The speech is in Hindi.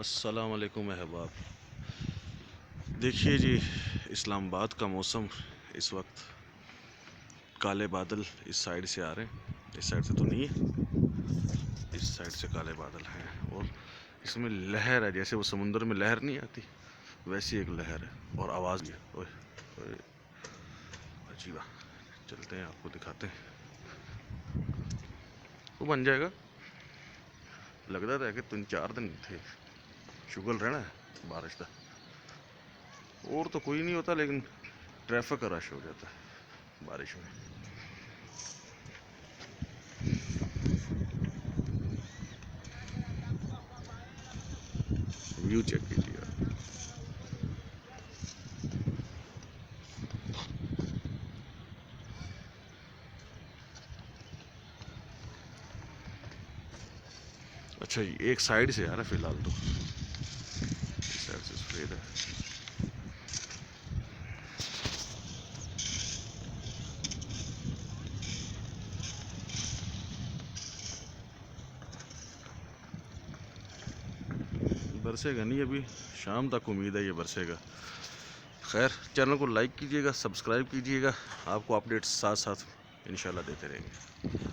अस्सलाम वालेकुम अहबाब। देखिए जी, इस्लामाबाद का मौसम इस वक्त काले बादल इस साइड से आ रहे हैं। इस साइड से तो नहीं है, इस साइड से काले बादल हैं और इसमें लहर है, जैसे वो समुंदर में लहर नहीं आती वैसी एक लहर है और आवाज़ भी है। ओए ओए, अजीबा। चलते हैं, आपको दिखाते हैं। वो बन जाएगा, लगता था कि 3-4 दिन थे, शुगल रहना है बारिश का। और तो कोई नहीं होता, लेकिन ट्रैफिक का रश हो जाता है बारिश में। व्यू चेक कीजिए। अच्छा जी, एक साइड से आ रहा है फिलहाल तो, इस साइड से सफेद है। बरसेगा नहीं अभी, शाम तक उम्मीद है ये बरसेगा। खैर, चैनल को लाइक कीजिएगा, सब्सक्राइब कीजिएगा, आपको अपडेट्स साथ साथ इंशाल्लाह देते रहेंगे।